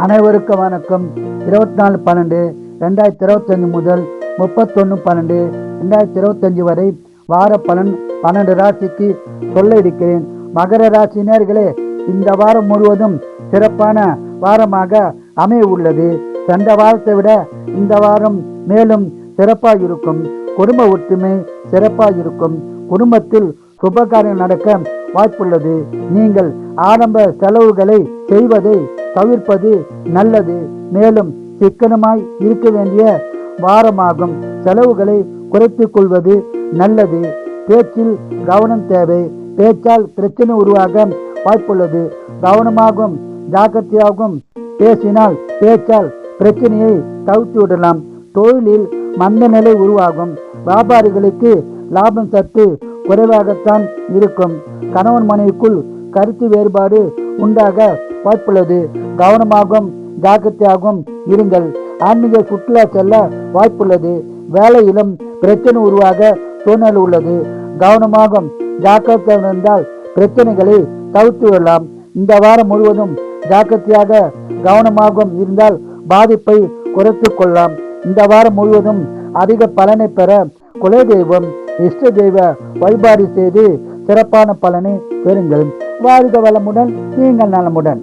அனைவருக்கும் வணக்கம். 24/12/2025 முதல் 31/12/2025 வரை வார பலன் 12 ராசிக்கு சொல்ல இருக்கிறேன். மகர ராசினியர்களே, இந்த வாரம் முழுவதும் சிறப்பான வாரமாக அமைய உள்ளது. சென்ற வாரத்தை விட இந்த வாரம் மேலும் சிறப்பாக இருக்கும். குடும்ப ஒற்றுமை சிறப்பாக இருக்கும். குடும்பத்தில் சுபகாரியம் நடக்க வாய்ப்புள்ளது. நீங்கள் ஆரம்ப செலவுகளை செய்வதை தவிர்ப்பது நல்லது. மேலும் சிக்கனமாய் இருக்க வேண்டிய வாரமாகும். செலவுகளை குறைத்துக் கொள்வது நல்லது. பேச்சில் கவனம் தேவை. பேச்சால் பிரச்சனை உருவாக வாய்ப்புள்ளது. கவனமாகவும் ஜாக்கிரதையாகவும் பேசினால் பேச்சால் பிரச்சனையை தவிர்த்து விடலாம். தொழிலில் மந்த நிலை உருவாகும். வியாபாரிகளுக்கு லாபம் சற்று குறைவாகத்தான் இருக்கும். கணவன் மனைவிக்குள் கருத்து வேறுபாடு உண்டாக வாய்ப்புள்ளது. கவனமாகவும் ஜாக்கிரதையாகவும் இருங்கள். ஆன்மீக சுற்றுலா செல்ல வாய்ப்புள்ளது. வேலையிலும் பிரச்சனை உருவாக சூழ்நிலை உள்ளது. கவனமாகவும் ஜாக்கிரதையாக இருந்தால் பிரச்சனைகளை தவிர்த்து விடலாம். இந்த வாரம் முழுவதும் ஜாக்கிரதையாக கவனமாகவும் இருந்தால் பாதிப்பை குறைத்து கொள்ளலாம். இந்த வாரம் முழுவதும் அதிக பலனை பெற குலதெய்வம் இஷ்ட தெய்வ வழிபாடு செய்து சிறப்பான பலனை பெறுங்கள். வாழ்க வளமுடன், நீங்கள் நலமுடன்.